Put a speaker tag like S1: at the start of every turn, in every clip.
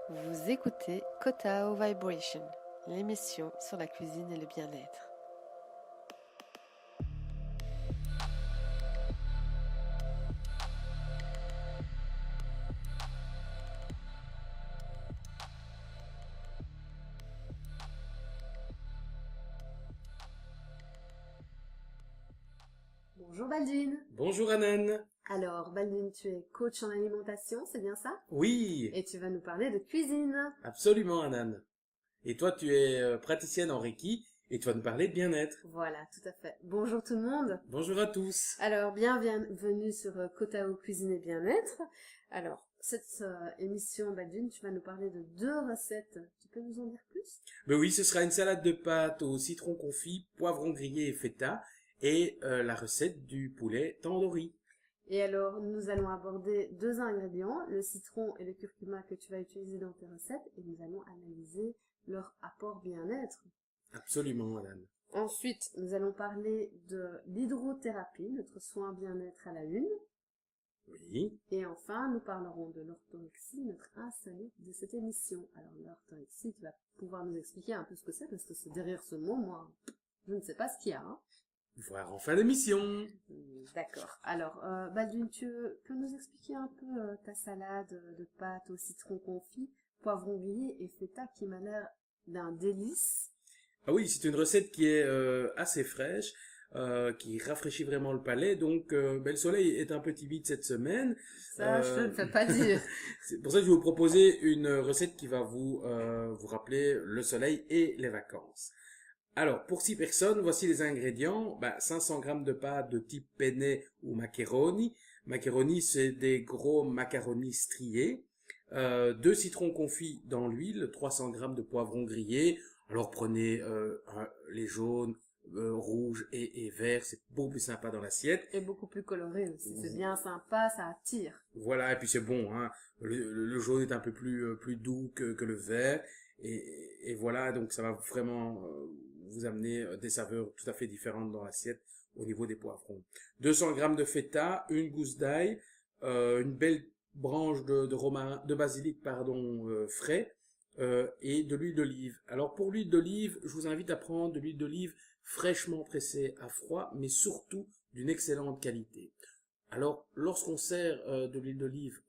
S1: Vous écoutez Kotao Vibration, l'émission sur la cuisine et le bien-être.
S2: Bonjour Baldwin.
S3: Bonjour Anan.
S2: Alors Baldwin, tu es coach en alimentation, c'est bien ça?
S3: Oui,
S2: Et tu vas nous parler de cuisine.
S3: absolument Anan. Et toi, tu es praticienne en Reiki et tu vas nous parler de bien-être.
S2: Voilà, tout à fait. Bonjour tout le monde.
S3: Bonjour à tous.
S2: Alors bienvenue sur Kotao Cuisine et Bien-être. Alors cette émission Baldwin, tu vas nous parler de 2 recettes. Tu peux nous en dire plus?
S3: Ben oui, ce sera une salade de pâtes au citron confit, poivron grillé et feta et la recette du poulet tandoori.
S2: Et alors nous allons aborder 2 ingrédients, le citron et le curcuma que tu vas utiliser dans tes recettes, et nous allons analyser leur apport bien-être.
S3: Absolument Anan.
S2: Ensuite, nous allons parler de l'hydrothérapie, notre soin bien-être à la une.
S3: Oui.
S2: Et enfin, nous parlerons de l'orthorexie, notre insolite de cette émission. Alors l'orthorexie, tu vas pouvoir nous expliquer un peu ce que c'est, parce que c'est derrière ce mot, moi, je ne sais pas ce qu'il y a. Hein.
S3: Voir en fin d'émission.
S2: D'accord. Alors, Baldwin, tu peux nous expliquer un peu ta salade de pâtes au citron confit, poivron grillé et feta qui m'a l'air d'un délice.
S3: Ah oui, c'est une recette qui est assez fraîche, qui rafraîchit vraiment le palais. Donc, ben, le soleil est un peu timide cette semaine.
S2: Ça, je ne peux pas dire.
S3: C'est pour ça que je vais vous proposer une recette qui va vous rappeler le soleil et les vacances. Alors, pour 6 personnes, voici les ingrédients. 500 grammes de pâtes de type penne ou macaroni. Macaroni, c'est des gros macaronis striés. 2 citrons confits dans l'huile, 300 grammes de poivrons grillés. Alors, prenez les jaunes, rouges et verts. C'est beaucoup plus sympa dans l'assiette.
S2: Et beaucoup plus coloré aussi. C'est bien sympa, ça attire.
S3: Voilà, et puis c'est bon, hein. Le jaune est un peu plus doux que le vert. Et voilà, donc ça va vraiment vous amener des saveurs tout à fait différentes dans l'assiette au niveau des poivrons. 200 grammes de feta, une gousse d'ail, une belle branche de romarin, de basilic, pardon, frais, et de l'huile d'olive. Alors pour l'huile d'olive, je vous invite à prendre de l'huile d'olive fraîchement pressée à froid, mais surtout d'une excellente qualité. Alors, lorsqu'on sert de l'huile d'olive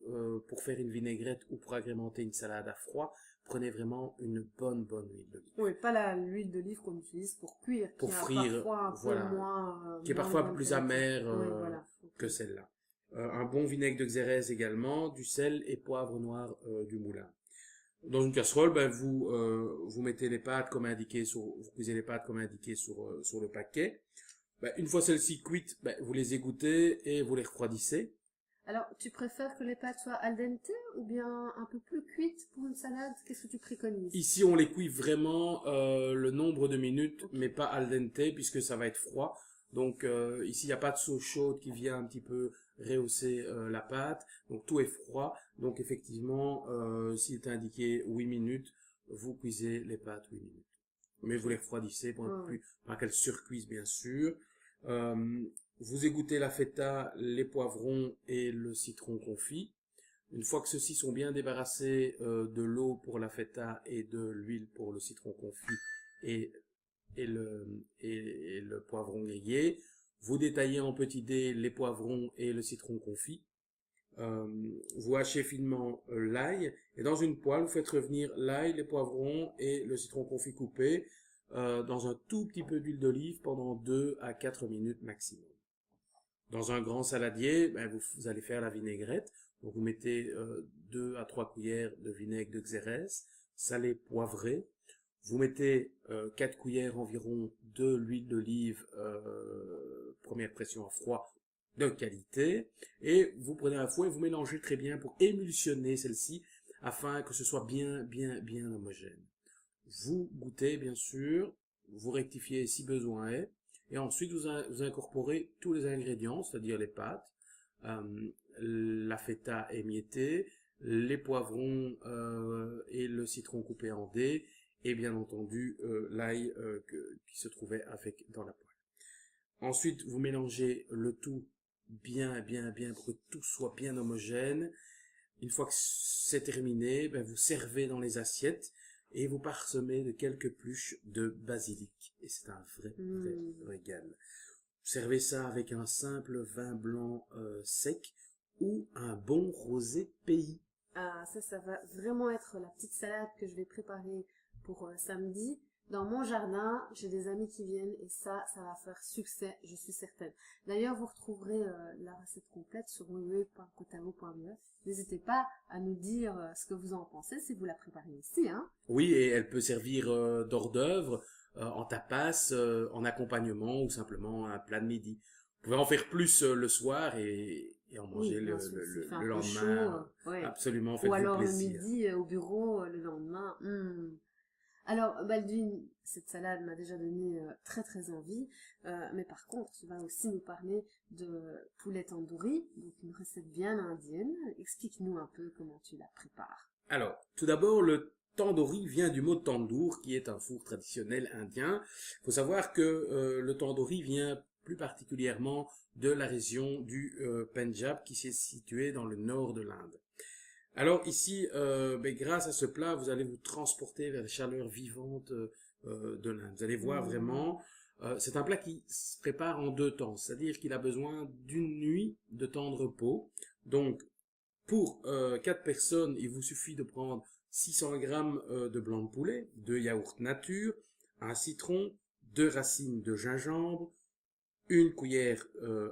S3: pour faire une vinaigrette ou pour agrémenter une salade à froid, prenez vraiment une bonne huile d'olive.
S2: Oui, pas l'huile d'olive qu'on utilise pour cuire,
S3: Pour
S2: qui a
S3: frire,
S2: parfois un
S3: voilà,
S2: peu moins...
S3: qui est
S2: moins
S3: parfois un
S2: bonne
S3: peu plus
S2: qualité.
S3: amère
S2: Oui, voilà.
S3: que celle-là. Un bon vinaigre de xérès également, du sel et poivre noir du moulin. Dans une casserole, vous mettez les pâtes comme indiqué vous cuisez les pâtes comme indiqué sur le paquet. Une fois celles-ci cuites, vous les égouttez et vous les refroidissez.
S2: Alors, tu préfères que les pâtes soient al dente ou bien un peu plus cuites pour une salade? Qu'est-ce que tu préconises?
S3: Ici, on les cuit vraiment le nombre de minutes,
S2: Ok.
S3: mais pas al dente, puisque ça va être froid. Donc ici, il n'y a pas de sauce chaude qui vient un petit peu rehausser la pâte. Donc tout est froid. Donc effectivement, s'il est indiqué 8 minutes, vous cuisez les pâtes 8 minutes. Mais vous les refroidissez pour qu'elles surcuisent, bien sûr. Euh, Vous égouttez la feta, les poivrons et le citron confit. Une fois que ceux-ci sont bien débarrassés de l'eau pour la feta et de l'huile pour le citron confit et, et le poivron grillé, vous détaillez en petits dés les poivrons et le citron confit. Vous hachez finement l'ail et dans une poêle, vous faites revenir l'ail, les poivrons et le citron confit coupé dans un tout petit peu d'huile d'olive pendant 2 à 4 minutes maximum. Dans un grand saladier, vous allez faire la vinaigrette. Donc vous mettez 2 à 3 cuillères de vinaigre de xérès, salé, poivré. Vous mettez 4 cuillères environ de l'huile d'olive, première pression à froid de qualité. Et vous prenez un fouet et vous mélangez très bien pour émulsionner celle-ci afin que ce soit bien homogène. Vous goûtez bien sûr, vous rectifiez si besoin est. Et ensuite, vous incorporez tous les ingrédients, c'est-à-dire les pâtes, la feta émiettée, les poivrons et le citron coupé en dés, et bien entendu l'ail qui se trouvait dans la poêle. Ensuite, vous mélangez le tout bien pour que tout soit bien homogène. Une fois que c'est terminé, ben, vous servez dans les assiettes et vous parsemez de quelques pluches de basilic. Et c'est un vrai régal. Vous servez ça avec un simple vin blanc sec ou un bon rosé pays.
S2: Ah, ça va vraiment être la petite salade que je vais préparer pour samedi. Dans mon jardin, j'ai des amis qui viennent et ça va faire succès, je suis certaine. D'ailleurs, vous retrouverez la recette complète sur www.cotavo.be. N'hésitez pas à nous dire ce que vous en pensez si vous la préparez ici, hein.
S3: Oui, et elle peut servir d'hors d'œuvre, en tapas, en accompagnement ou simplement un plat de midi. Vous pouvez en faire plus le soir et en manger
S2: Oui, bien sûr, s'il fait un
S3: le
S2: peu
S3: lendemain.
S2: chaud, ouais.
S3: Absolument,
S2: Ou
S3: faites-vous
S2: alors le
S3: plaisir.
S2: midi au bureau, le lendemain. Alors, Baldwin, cette salade m'a déjà donné très très envie, mais par contre, tu vas aussi nous parler de poulet tandoori, donc une recette bien indienne. Explique-nous un peu comment tu la prépares.
S3: Alors, tout d'abord, le tandoori vient du mot tandoor, qui est un four traditionnel indien. Il faut savoir que le tandoori vient plus particulièrement de la région du Pendjab, qui s'est située dans le nord de l'Inde. Alors ici, grâce à ce plat, vous allez vous transporter vers les chaleurs vivantes de l'Inde. Vous allez voir vraiment, c'est un plat qui se prépare en 2 temps, c'est-à-dire qu'il a besoin d'une nuit de temps de repos. Donc, pour 4 personnes, il vous suffit de prendre 600 grammes de blanc de poulet, 2 yaourts nature, un citron, 2 racines de gingembre, 1 cuillère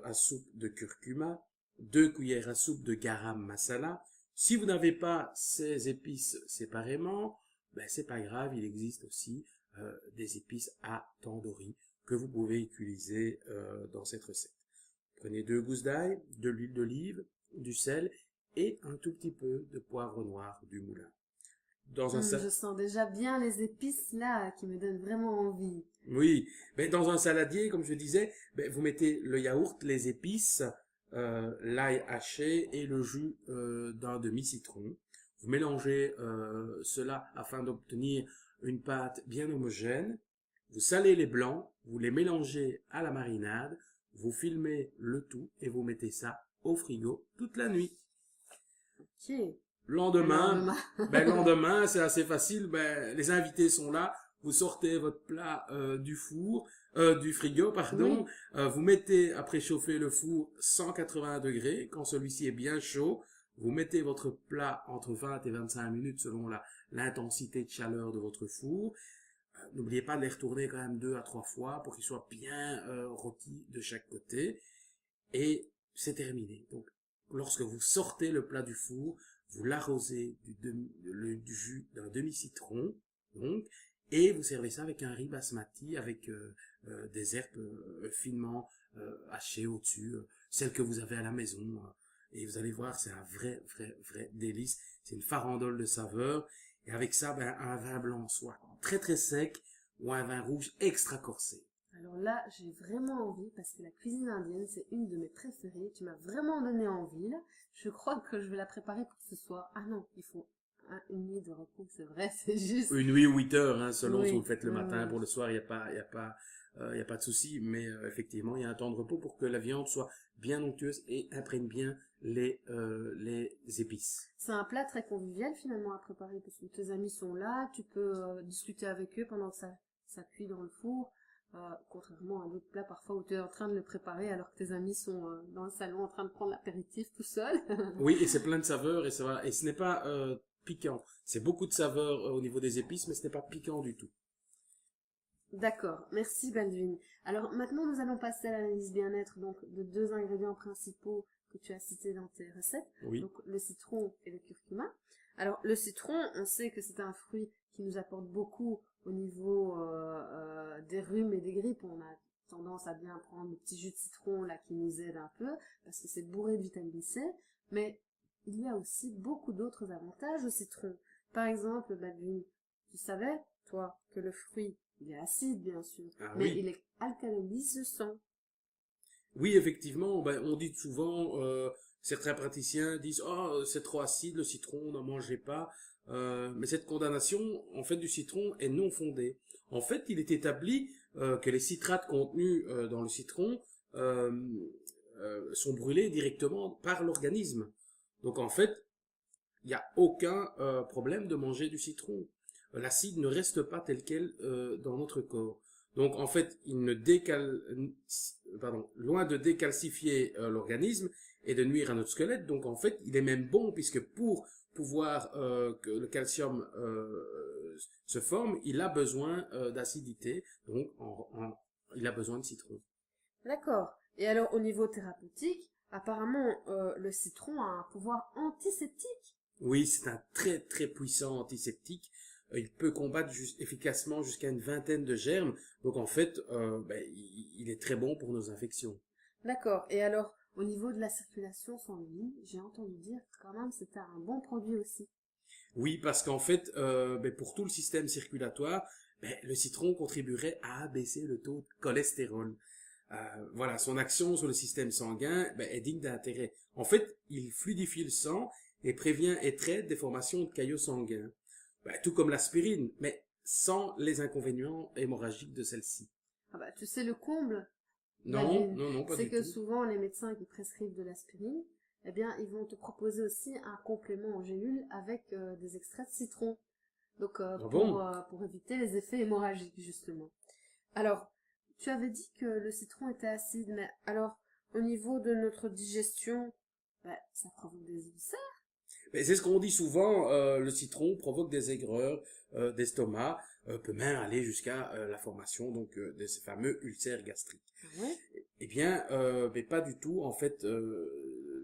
S3: à soupe de curcuma, 2 cuillères à soupe de garam masala. Si vous n'avez pas ces épices séparément, ben c'est pas grave, il existe aussi des épices à tandoori que vous pouvez utiliser dans cette recette. Prenez 2 gousses d'ail, de l'huile d'olive, du sel et un tout petit peu de poivre noir du moulin.
S2: Je sens déjà bien les épices là qui me donnent vraiment envie.
S3: Oui, ben dans un saladier, comme je disais, ben vous mettez le yaourt, les épices, l'ail haché et le jus d'un demi-citron. Vous mélangez cela afin d'obtenir une pâte bien homogène. Vous salez les blancs, vous les mélangez à la marinade, vous filmez le tout et vous mettez ça au frigo toute la nuit.
S2: Ok.
S3: Lendemain, lendemain, c'est assez facile, les invités sont là, vous sortez votre plat du frigo, pardon,
S2: Oui.
S3: vous mettez à préchauffer le four 180 degrés, quand celui-ci est bien chaud, vous mettez votre plat entre 20 et 25 minutes selon l'intensité de chaleur de votre four. N'oubliez pas de les retourner quand même 2 à 3 fois pour qu'ils soient bien rôtis de chaque côté. Et c'est terminé. Donc, lorsque vous sortez le plat du four, vous l'arrosez du jus d'un demi-citron, donc, et vous servez ça avec un riz basmati, avec des herbes finement hachées au-dessus, celles que vous avez à la maison. Et vous allez voir, c'est un vrai délice. C'est une farandole de saveurs. Et avec ça, un vin blanc soit très très sec ou un vin rouge extra corsé.
S2: Alors là, j'ai vraiment envie parce que la cuisine indienne, c'est une de mes préférées. Tu m'as vraiment donné envie là. Je crois que je vais la préparer pour ce soir. Ah non, il faut une nuit de repos, c'est vrai, c'est juste.
S3: Une nuit ou 8 heures, hein, selon
S2: Oui,
S3: si vous le faites le matin.
S2: oui.
S3: Pour le soir, il y a pas de souci. Mais effectivement, il y a un temps de repos pour que la viande soit bien onctueuse et imprègne bien les épices.
S2: C'est un plat très convivial finalement à préparer parce que tes amis sont là, tu peux discuter avec eux pendant que ça cuit dans le four. Contrairement à d'autres plats parfois où tu es en train de le préparer alors que tes amis sont dans le salon en train de prendre l'apéritif tout seul.
S3: Oui, et c'est plein de saveurs et ce n'est pas piquant. C'est beaucoup de saveurs au niveau des épices, mais ce n'est pas piquant du tout.
S2: D'accord, merci Baldwin. Alors maintenant nous allons passer à l'analyse bien-être donc de 2 ingrédients principaux que tu as cités dans tes recettes.
S3: Oui.
S2: Donc le citron et le curcuma. Alors le citron, on sait que c'est un fruit qui nous apporte beaucoup au niveau des rhumes et des grippes. On a tendance à bien prendre le petit jus de citron là qui nous aide un peu parce que c'est bourré de vitamine C. Mais il y a aussi beaucoup d'autres avantages au citron. Par exemple, Baldwin, tu savais, toi, que le fruit, il est acide bien sûr, mais
S3: Oui.
S2: il est alcalinize le sang.
S3: Oui, effectivement, on dit souvent, certains praticiens disent, oh, c'est trop acide, le citron, n'en mangez pas. Mais cette condamnation, en fait, du citron est non fondée. En fait, il est établi que les citrates contenus dans le citron sont brûlés directement par l'organisme. Donc, en fait, il n'y a aucun problème de manger du citron. L'acide ne reste pas tel quel dans notre corps. Donc en fait, loin de décalcifier l'organisme et de nuire à notre squelette, donc en fait, il est même bon puisque pour pouvoir que le calcium se forme, il a besoin d'acidité, donc il a besoin de citron.
S2: D'accord. Et alors, au niveau thérapeutique, apparemment, le citron a un pouvoir antiseptique.
S3: Oui, c'est un très très puissant antiseptique. Il peut combattre efficacement jusqu'à une vingtaine de germes. Donc en fait, il est très bon pour nos infections.
S2: D'accord. Et alors, au niveau de la circulation sanguine, j'ai entendu dire que quand même c'était un bon produit aussi.
S3: Oui, parce qu'en fait, pour tout le système circulatoire, le citron contribuerait à abaisser le taux de cholestérol. Voilà, son action sur le système sanguin est digne d'intérêt. En fait, il fluidifie le sang et prévient et traite des formations de caillots sanguins. Tout comme l'aspirine, mais sans les inconvénients hémorragiques de celle-ci.
S2: Ah bah, tu sais, le comble,
S3: Non,
S2: Nadine,
S3: non, pas
S2: c'est
S3: du
S2: que
S3: tout.
S2: souvent les médecins qui prescrivent de l'aspirine, eh bien, ils vont te proposer aussi un complément en gélule avec des extraits de citron. Donc,
S3: Ah bon?
S2: pour éviter les effets hémorragiques, justement. Alors, tu avais dit que le citron était acide, mais alors, au niveau de notre digestion, ça provoque des ulcères.
S3: Mais c'est ce qu'on dit souvent, le citron provoque des aigreurs d'estomac, peut même aller jusqu'à la formation donc de ces fameux ulcères gastriques.
S2: Ah ouais.
S3: Eh bien, mais pas du tout. En fait,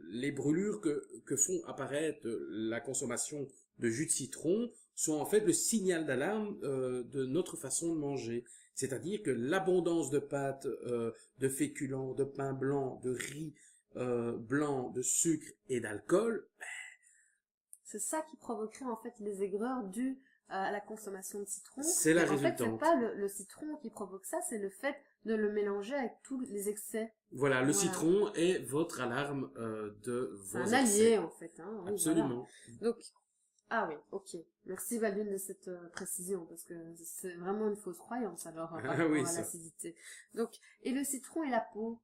S3: les brûlures que font apparaître la consommation de jus de citron sont en fait le signal d'alarme de notre façon de manger. C'est-à-dire que l'abondance de pâtes, de féculents, de pain blanc, de riz blanc, de sucre et d'alcool.
S2: C'est ça qui provoquerait en fait les aigreurs dues à la consommation de citron.
S3: C'est la
S2: Mais en fait, c'est
S3: résultante.
S2: pas le citron qui provoque ça, c'est le fait de le mélanger avec tous les excès.
S3: Voilà, le
S2: Voilà.
S3: citron est votre alarme de
S2: C'est
S3: vos
S2: un
S3: excès.
S2: allié en fait. Hein. Oui,
S3: Absolument.
S2: voilà. Donc, ah oui, ok. Merci Valune de cette précision, parce que c'est vraiment une fausse croyance alors par
S3: Ah
S2: rapport
S3: oui,
S2: à
S3: ça.
S2: l'acidité. Donc, et le citron et la peau,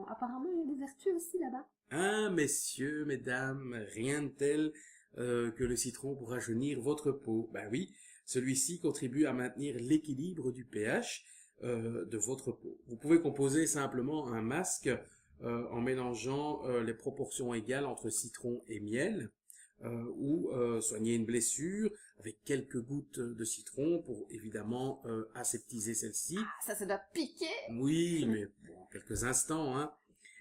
S2: apparemment il y a des vertus aussi là-bas.
S3: Ah, messieurs, mesdames, rien de tel que le citron pour rajeunir votre peau. Ben oui, celui-ci contribue à maintenir l'équilibre du pH de votre peau. Vous pouvez composer simplement un masque en mélangeant les proportions égales entre citron et miel, ou soigner une blessure avec quelques gouttes de citron pour évidemment aseptiser celle-ci.
S2: Ah, ça doit piquer.
S3: Oui, mais bon, quelques instants, hein.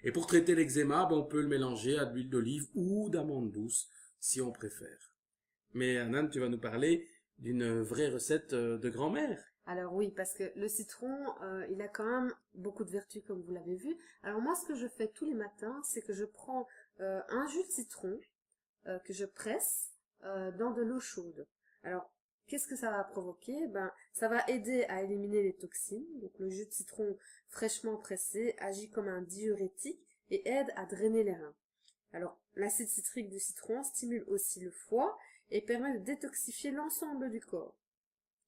S3: Et pour traiter l'eczéma, on peut le mélanger à de l'huile d'olive ou d'amande douce, si on préfère. Mais Anan, tu vas nous parler d'une vraie recette de grand-mère.
S2: Alors oui, parce que le citron, il a quand même beaucoup de vertus, comme vous l'avez vu. Alors moi, ce que je fais tous les matins, c'est que je prends un jus de citron que je presse dans de l'eau chaude. Alors, qu'est-ce que ça va provoquer? Ça va aider à éliminer les toxines. Donc, le jus de citron fraîchement pressé agit comme un diurétique et aide à drainer les reins. Alors, l'acide citrique du citron stimule aussi le foie et permet de détoxifier l'ensemble du corps.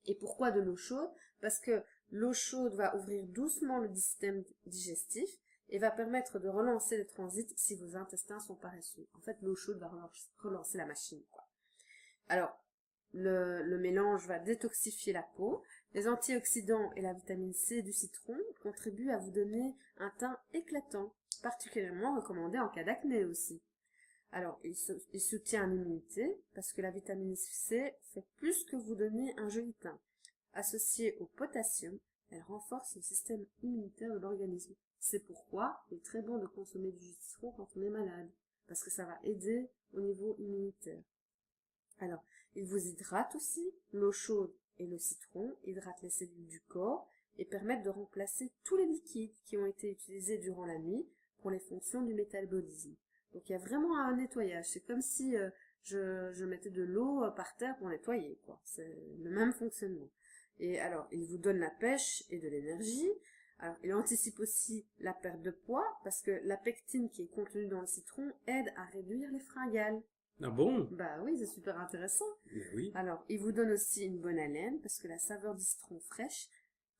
S2: Et pourquoi de l'eau chaude? Parce que l'eau chaude va ouvrir doucement le système digestif et va permettre de relancer le transit si vos intestins sont paresseux. En fait, l'eau chaude va relancer la machine, quoi. Alors, le mélange va détoxifier la peau. Les antioxydants et la vitamine C du citron contribuent à vous donner un teint éclatant, particulièrement recommandé en cas d'acné aussi. Alors, il soutient l'immunité parce que la vitamine C fait plus que vous donner un joli teint. Associée au potassium, elle renforce le système immunitaire de l'organisme. C'est pourquoi il est très bon de consommer du jus de citron quand on est malade, parce que ça va aider au niveau immunitaire. Alors, il vous hydrate aussi. L'eau chaude et le citron hydratent les cellules du corps et permettent de remplacer tous les liquides qui ont été utilisés durant la nuit pour les fonctions du métabolisme. Donc il y a vraiment un nettoyage. C'est comme si je mettais de l'eau par terre pour nettoyer, quoi. C'est le même fonctionnement. Et alors, il vous donne la pêche et de l'énergie. Alors, il anticipe aussi la perte de poids parce que la pectine qui est contenue dans le citron aide à réduire les fringales.
S3: Ah bon?
S2: Bah oui, c'est super intéressant.
S3: Mais oui.
S2: Alors, il vous donne aussi une bonne haleine parce que la saveur du citron fraîche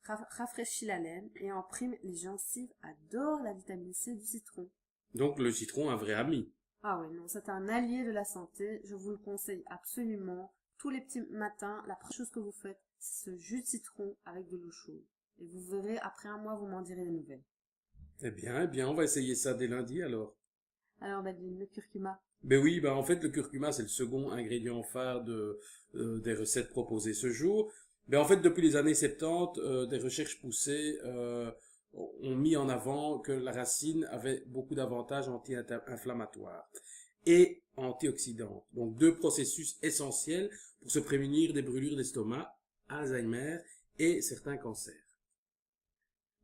S2: rafraîchit la laine et en prime, les gencives adorent la vitamine C du citron.
S3: Donc le citron, un vrai ami.
S2: Ah oui, non, c'est un allié de la santé. Je vous le conseille absolument. Tous les petits matins, la première chose que vous faites, c'est ce jus de citron avec de l'eau chaude. Et vous verrez, après un mois, vous m'en direz des nouvelles.
S3: Eh bien, on va essayer ça dès lundi alors.
S2: Alors, Nadine, le curcuma.
S3: Ben oui, ben en fait, le curcuma, c'est le second ingrédient phare des recettes proposées ce jour. Ben en fait, depuis les années 70, des recherches poussées ont mis en avant que la racine avait beaucoup d'avantages anti-inflammatoires et antioxydants. Donc, deux processus essentiels pour se prémunir des brûlures d'estomac, Alzheimer et certains cancers.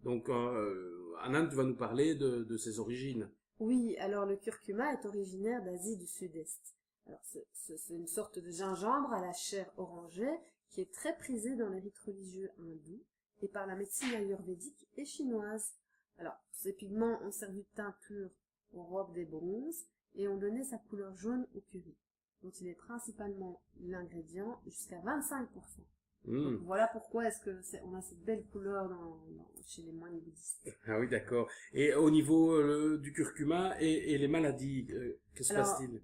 S3: Donc, Anand, tu vas nous parler de ses origines.
S2: Oui, alors le curcuma est originaire d'Asie du Sud-Est. Alors, c'est une sorte de gingembre à la chair orangée qui est très prisé dans les rites religieux hindous et par la médecine ayurvédique et chinoise. Alors, ces pigments ont servi de teinture aux robes des bronzes et ont donné sa couleur jaune au curry, dont il est principalement l'ingrédient jusqu'à 25%. Donc voilà pourquoi on a cette belle couleur chez les moines bouddhistes.
S3: Ah oui, d'accord. Et au niveau du curcuma et les maladies, que se passe-t-il?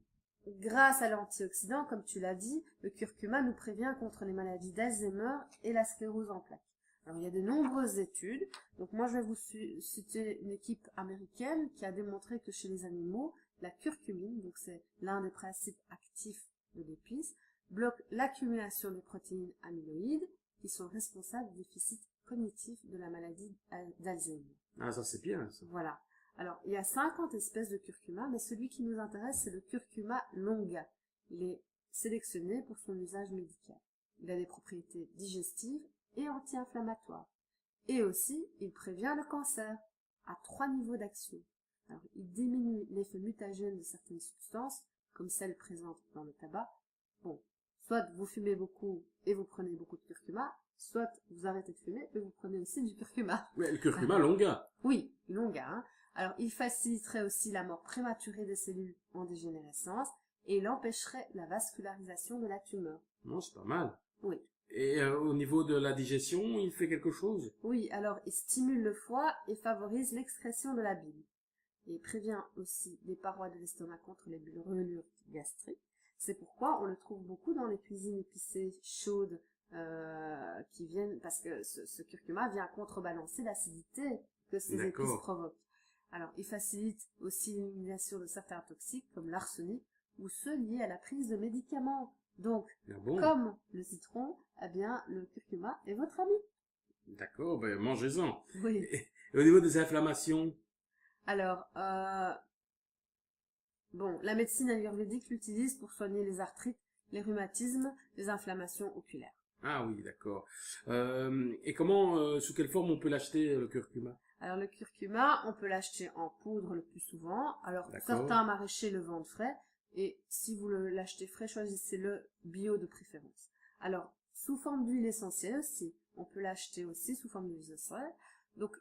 S2: Grâce à l'antioxydant, comme tu l'as dit, le curcuma nous prévient contre les maladies d'Alzheimer et la sclérose en plaques. Alors il y a de nombreuses études. Donc moi je vais vous citer une équipe américaine qui a démontré que chez les animaux, la curcumine, donc c'est l'un des principes actifs de l'épice, bloque l'accumulation des protéines amyloïdes qui sont responsables du déficit cognitif de la maladie d'Alzheimer.
S3: Ah, ça c'est bien, ça.
S2: Voilà. Alors, il y a 50 espèces de curcuma, mais celui qui nous intéresse, c'est le curcuma longa. Il est sélectionné pour son usage médical. Il a des propriétés digestives et anti-inflammatoires. Et aussi, il prévient le cancer à 3 niveaux d'action. Alors, il diminue l'effet mutagène de certaines substances, comme celles présentes dans le tabac. Bon, soit vous fumez beaucoup et vous prenez beaucoup de curcuma, soit vous arrêtez de fumer et vous prenez aussi du curcuma.
S3: Mais le curcuma longa.
S2: Oui, longa. Hein. Alors, il faciliterait aussi la mort prématurée des cellules en dégénérescence et il empêcherait la vascularisation de la tumeur.
S3: Non, c'est pas mal.
S2: Oui.
S3: Et au niveau de la digestion, il fait quelque chose?
S2: Oui, alors il stimule le foie et favorise l'excrétion de la bile. Il prévient aussi les parois de l'estomac contre les brûlures gastriques. C'est pourquoi on le trouve beaucoup dans les cuisines épicées chaudes qui viennent, parce que ce curcuma vient contrebalancer l'acidité que ces épices provoquent. Alors, il facilite aussi l'élimination de certains toxiques comme l'arsenic ou ceux liés à la prise de médicaments. Donc, comme le citron, eh bien, le curcuma est votre ami.
S3: D'accord, ben mangez-en.
S2: Oui.
S3: Et au niveau des inflammations?
S2: Alors, bon, la médecine ayurvédique l'utilise pour soigner les arthrites, les rhumatismes, les inflammations oculaires.
S3: Ah oui, d'accord. Et comment, sous quelle forme on peut l'acheter, le curcuma?
S2: Alors, le curcuma, on peut l'acheter en poudre le plus souvent. Alors, certains maraîchers le vendent frais. Et si vous l'achetez frais, choisissez-le bio de préférence. Alors, sous forme d'huile essentielle aussi. On peut l'acheter aussi sous forme d'huile essentielle. Donc,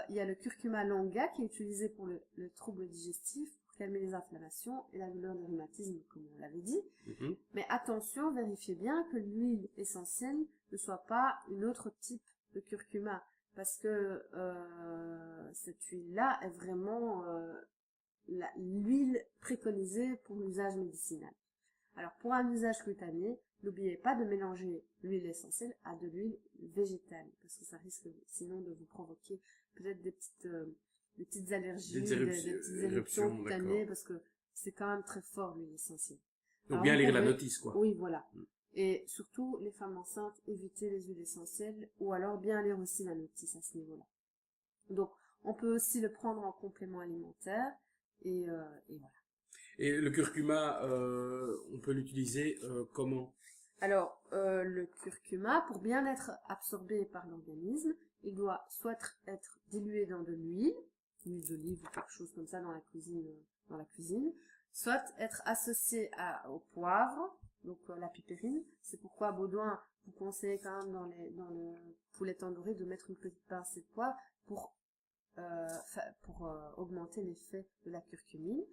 S2: il y a le curcuma longa qui est utilisé pour le trouble digestif, pour calmer les inflammations et la douleur des rhumatismes, comme on l'avait dit. Mais attention, vérifiez bien que l'huile essentielle ne soit pas une autre type de curcuma. Parce que cette huile-là est vraiment l'huile préconisée pour l'usage médicinal. Alors, pour un usage cutané, n'oubliez pas de mélanger l'huile essentielle à de l'huile végétale, parce que ça risque sinon de vous provoquer peut-être des petites allergies, des petites éruptions cutanées, parce que c'est quand même très fort l'huile essentielle.
S3: Donc bien lire la notice, quoi.
S2: Oui, voilà. Et surtout, les femmes enceintes, évitez les huiles essentielles, ou alors bien lire aussi la notice à ce niveau-là. Donc, on peut aussi le prendre en complément alimentaire, et voilà.
S3: Et le curcuma, on peut l'utiliser comment?
S2: Alors, le curcuma, pour bien être absorbé par l'organisme, il doit soit être dilué dans de l'huile d'olive ou quelque chose comme ça dans la cuisine, soit être associé au poivre, donc la pipérine. C'est pourquoi Baudouin vous conseille quand même dans le poulet tandoori de mettre une petite pincée de poivre pour augmenter l'effet de la curcumine,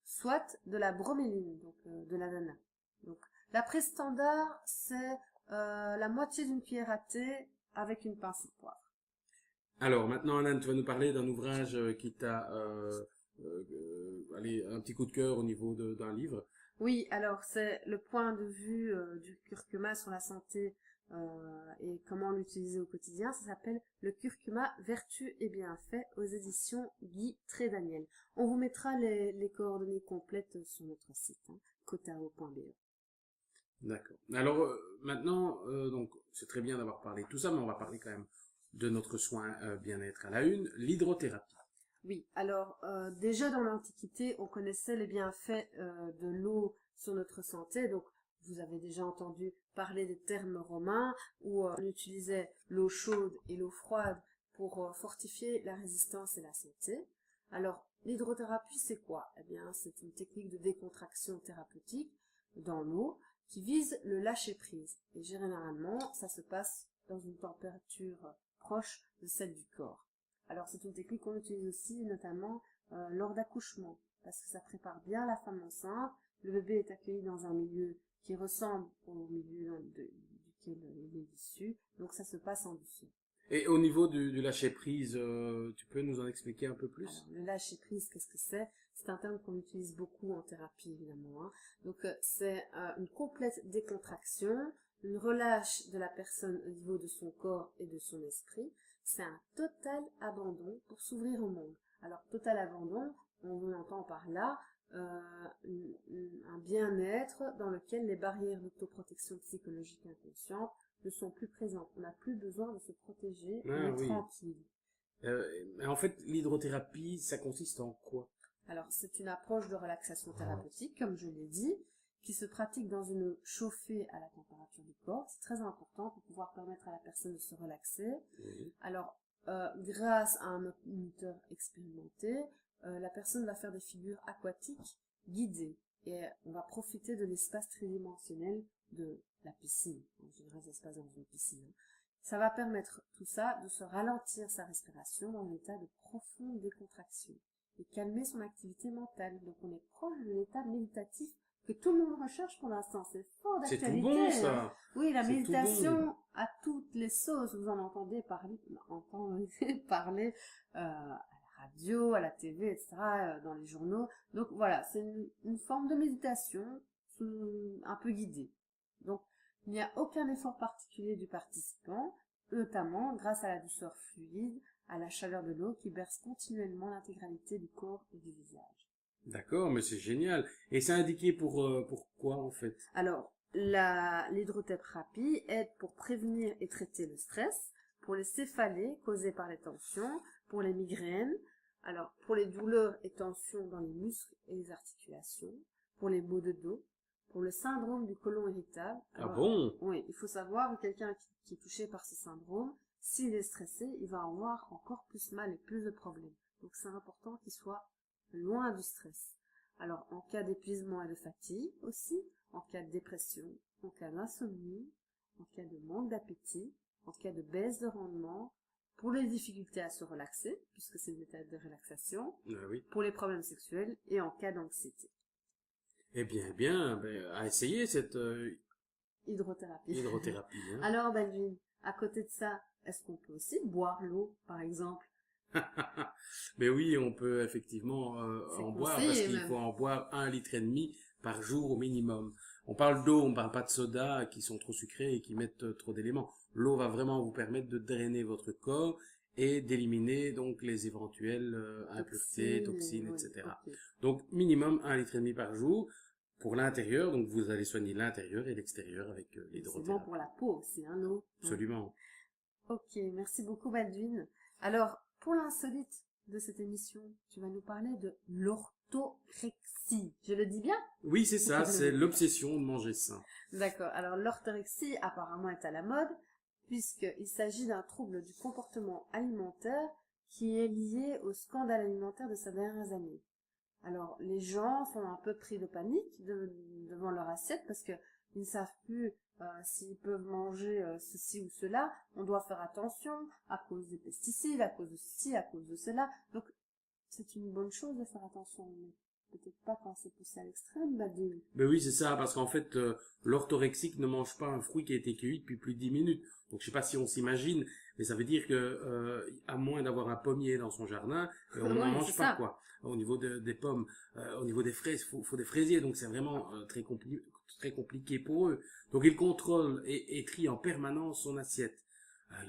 S2: soit de la broméline, donc de l'ananas. Donc la prise standard, c'est la moitié d'une cuillère à thé avec une pincée de poivre.
S3: Alors maintenant, Anand, tu vas nous parler d'un ouvrage qui t'a allez, un petit coup de cœur au niveau d'un livre.
S2: Oui, alors c'est le point de vue du curcuma sur la santé et comment l'utiliser au quotidien. Ça s'appelle le curcuma vertus et bienfaits aux éditions Guy Trédaniel. On vous mettra les coordonnées complètes sur notre site, hein, cotao.be.
S3: D'accord. Alors maintenant, donc c'est très bien d'avoir parlé de tout ça, mais on va parler quand même de notre soin bien-être à la une, l'hydrothérapie.
S2: Oui, alors déjà dans l'Antiquité, on connaissait les bienfaits de l'eau sur notre santé. Donc, vous avez déjà entendu parler des thermes romains où on utilisait l'eau chaude et l'eau froide pour fortifier la résistance et la santé. Alors, l'hydrothérapie, c'est quoi? Eh bien, c'est une technique de décontraction thérapeutique dans l'eau qui vise le lâcher-prise. Et généralement, ça se passe dans une température proche de celle du corps. Alors c'est une technique qu'on utilise aussi notamment lors d'accouchement, parce que ça prépare bien la femme enceinte. Le bébé est accueilli dans un milieu qui ressemble au milieu duquel il est issu, donc ça se passe en douceur.
S3: Et au niveau du lâcher-prise, tu peux nous en expliquer un peu plus?
S2: Alors, le lâcher-prise, qu'est-ce que c'est? C'est un terme qu'on utilise beaucoup en thérapie, évidemment, hein. Donc c'est une complète décontraction, une relâche de la personne au niveau de son corps et de son esprit. C'est un total abandon pour s'ouvrir au monde. Alors, total abandon, on entend par là un bien-être dans lequel les barrières d'autoprotection psychologique inconsciente ne sont plus présentes. On n'a plus besoin de se protéger, on est
S3: Oui.
S2: tranquille.
S3: En fait, l'hydrothérapie, ça consiste en quoi?
S2: Alors, c'est une approche de relaxation thérapeutique, comme je l'ai dit, qui se pratique dans une eau chauffée à la température du corps. C'est très important pour pouvoir permettre à la personne de se relaxer.
S3: Oui.
S2: Alors, grâce à un moniteur expérimenté, la personne va faire des figures aquatiques guidées et on va profiter de l'espace tridimensionnel de la piscine. En général, ça se passe dans une piscine. Ça va permettre tout ça de se ralentir sa respiration dans un état de profonde décontraction et calmer son activité mentale. Donc, on est proche de l'état méditatif que tout le monde recherche pour l'instant. C'est fort d'actualité.
S3: C'est tout bon,
S2: hein.
S3: ça.
S2: Oui, la
S3: C'est
S2: méditation
S3: tout bon.
S2: à toutes les sauces. Vous en entendez parler à la radio, à la TV, etc., dans les journaux. Donc voilà, c'est une forme de méditation un peu guidée. Donc, il n'y a aucun effort particulier du participant, notamment grâce à la douceur fluide, à la chaleur de l'eau qui berce continuellement l'intégralité du corps et du visage.
S3: D'accord, mais c'est génial. Et c'est indiqué pour quoi, en fait?
S2: Alors, l'hydrothérapie aide pour prévenir et traiter le stress, pour les céphalées causées par les tensions, pour les migraines, alors pour les douleurs et tensions dans les muscles et les articulations, pour les maux de dos, pour le syndrome du côlon irritable. Alors,
S3: Ah bon?
S2: oui, il faut savoir que quelqu'un qui est touché par ce syndrome, s'il est stressé, il va avoir encore plus mal et plus de problèmes. Donc c'est important qu'il soit loin du stress. Alors en cas d'épuisement et de fatigue aussi, en cas de dépression, en cas d'insomnie, en cas de manque d'appétit, en cas de baisse de rendement, pour les difficultés à se relaxer, puisque c'est une étape de relaxation,
S3: Oui.
S2: pour les problèmes sexuels et en cas d'anxiété.
S3: Eh bien, à essayer cette
S2: Hydrothérapie.
S3: hydrothérapie. Hein.
S2: Alors Baldwin, à côté de ça, est-ce qu'on peut aussi boire l'eau, par exemple?
S3: Mais oui, on peut effectivement en boire, parce qu'il
S2: même.
S3: faut en boire 1,5 litre par jour au minimum. On parle d'eau, on parle pas de soda qui sont trop sucrés et qui mettent trop d'éléments. L'eau va vraiment vous permettre de drainer votre corps et d'éliminer donc les éventuelles impuretés, toxines,
S2: oui,
S3: etc.
S2: okay.
S3: Donc minimum 1,5 litre par jour pour l'intérieur. Donc vous allez soigner l'intérieur et l'extérieur avec l'hydrothérapie.
S2: C'est bon pour la peau aussi, hein, l'eau.
S3: Absolument.
S2: Ok, merci beaucoup Baldwin. Alors, pour l'insolite de cette émission, tu vas nous parler de l'orthorexie. Je le dis bien?
S3: Oui, c'est ça, c'est l'obsession de manger sain.
S2: D'accord, alors l'orthorexie apparemment est à la mode, puisqu'il s'agit d'un trouble du comportement alimentaire qui est lié au scandale alimentaire de ces dernières années. Alors, les gens sont un peu pris de panique devant leur assiette parce qu'ils ne savent plus s'ils peuvent manger ceci ou cela. On doit faire attention à cause des pesticides, à cause de ceci, à cause de cela. Donc, c'est une bonne chose de faire attention, mais peut-être pas quand c'est poussé à l'extrême, Badil.
S3: Ben oui, c'est ça, parce qu'en fait, l'orthorexique ne mange pas un fruit qui a été cueilli depuis plus de 10 minutes. Donc, je sais pas si on s'imagine, mais ça veut dire que à moins d'avoir un pommier dans son jardin, on n'en
S2: Ouais,
S3: mange
S2: c'est
S3: pas
S2: ça.
S3: quoi. Au niveau des pommes, au niveau des fraises, faut des fraisiers, donc c'est vraiment très compliqué pour eux. Donc ils contrôlent et trient en permanence son assiette.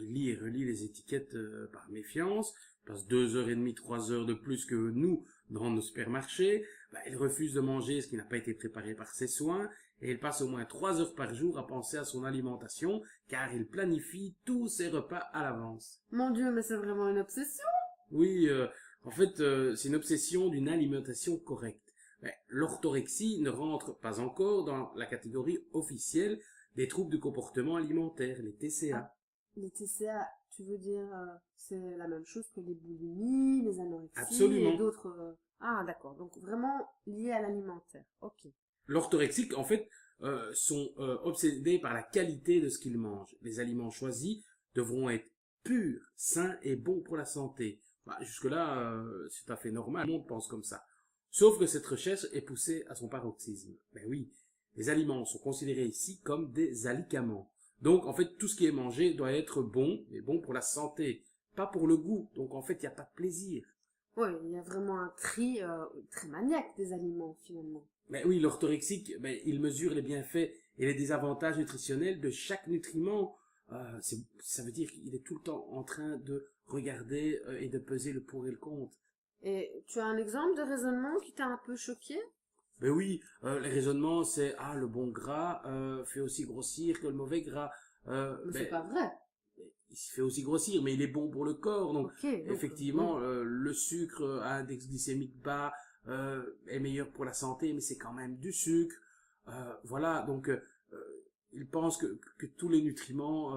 S3: Il lit et relit les étiquettes par méfiance, passe 2 heures et demie, 3 heures de plus que nous dans nos supermarchés. Il refuse de manger ce qui n'a pas été préparé par ses soins, et il passe au moins 3 heures par jour à penser à son alimentation, car il planifie tous ses repas à l'avance.
S2: Mon Dieu, mais c'est vraiment une obsession.
S3: Oui, en fait, c'est une obsession d'une alimentation correcte. L'orthorexie ne rentre pas encore dans la catégorie officielle des troubles du comportement alimentaire, les TCA.
S2: Les TCA, tu veux dire, c'est la même chose que les boulimies, les anorexies
S3: Absolument.
S2: et d'autres... Ah, d'accord. Donc, vraiment lié à l'alimentaire. Ok.
S3: L'orthorexique, en fait, sont obsédés par la qualité de ce qu'ils mangent. Les aliments choisis devront être purs, sains et bons pour la santé. Jusque-là, c'est tout à fait normal, tout le monde pense comme ça. Sauf que cette recherche est poussée à son paroxysme. Ben oui, les aliments sont considérés ici comme des alicaments. Donc, en fait, tout ce qui est mangé doit être bon, mais bon pour la santé, pas pour le goût. Donc, en fait, il n'y a pas de plaisir.
S2: Oui, il y a vraiment un tri très maniaque des aliments, finalement.
S3: Ben oui, l'orthorexique, il mesure les bienfaits et les désavantages nutritionnels de chaque nutriment. Ça veut dire qu'il est tout le temps en train de regarder et de peser le pour et le contre.
S2: Et tu as un exemple de raisonnement qui t'a un peu choqué?
S3: Ben oui, les raisonnements, c'est le bon gras fait aussi grossir que le mauvais gras.
S2: Mais c'est pas vrai.
S3: Il se fait aussi grossir, mais il est bon pour le corps. Donc,
S2: Ok, donc,
S3: effectivement, le sucre à index glycémique bas est meilleur pour la santé, mais c'est quand même du sucre. Voilà, donc ils pensent que tous les nutriments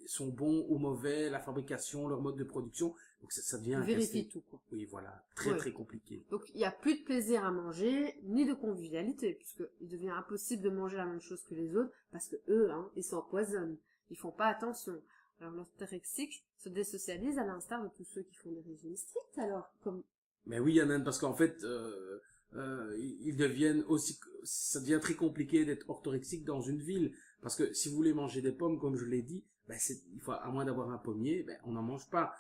S3: sont bons ou mauvais, la fabrication, leur mode de production. Donc ça devient...
S2: Vérifie tout, quoi.
S3: Oui, voilà, très
S2: Ouais.
S3: très compliqué.
S2: Donc, il n'y a plus de plaisir à manger, ni de convivialité, puisqu'il devient impossible de manger la même chose que les autres, parce que eux, ils s'empoisonnent. Ils font pas attention. Alors, l'orthorexique se désocialise à l'instar de tous ceux qui font des régimes stricts, alors, comme...
S3: Mais oui, Yann, parce qu'en fait, ils deviennent aussi... Ça devient très compliqué d'être orthorexique dans une ville, parce que si vous voulez manger des pommes, comme je l'ai dit, il faut, à moins d'avoir un pommier, on n'en mange pas.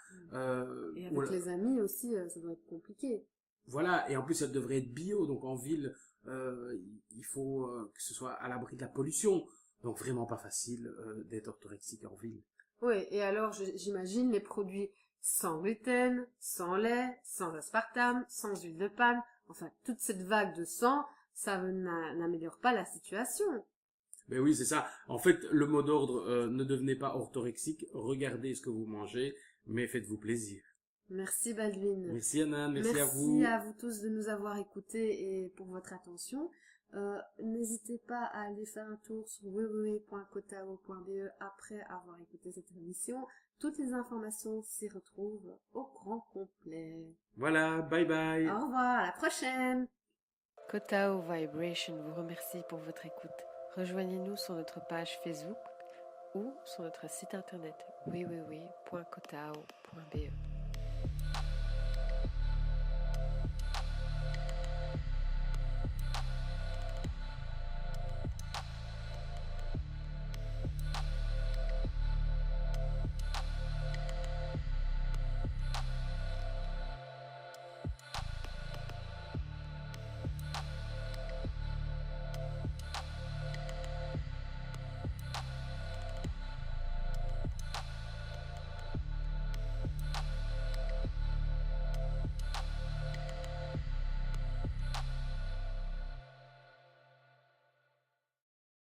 S2: Et avec les amis aussi, ça doit être compliqué.
S3: Voilà, et en plus, ça devrait être bio, donc en ville, il faut que ce soit à l'abri de la pollution. Donc vraiment pas facile d'être orthorexique en ville.
S2: Oui, et alors, j'imagine les produits sans gluten, sans lait, sans aspartame, sans huile de palme, enfin, toute cette vague de sang, ça n'améliore pas la situation.
S3: Ben oui, c'est ça. En fait, le mot d'ordre, ne devenez pas orthorexique, regardez ce que vous mangez, mais faites-vous plaisir.
S2: Merci Baldwin.
S3: Merci Anan, merci à vous.
S2: Merci à vous tous de nous avoir écoutés et pour votre attention. N'hésitez pas à aller faire un tour sur www.kotao.be après avoir écouté cette émission. Toutes les informations s'y retrouvent au grand complet.
S3: Voilà, bye bye.
S2: Au revoir, à la prochaine.
S1: Kotao Vibration vous remercie pour votre écoute. Rejoignez-nous sur notre page Facebook ou sur notre site internet www.kotao.be.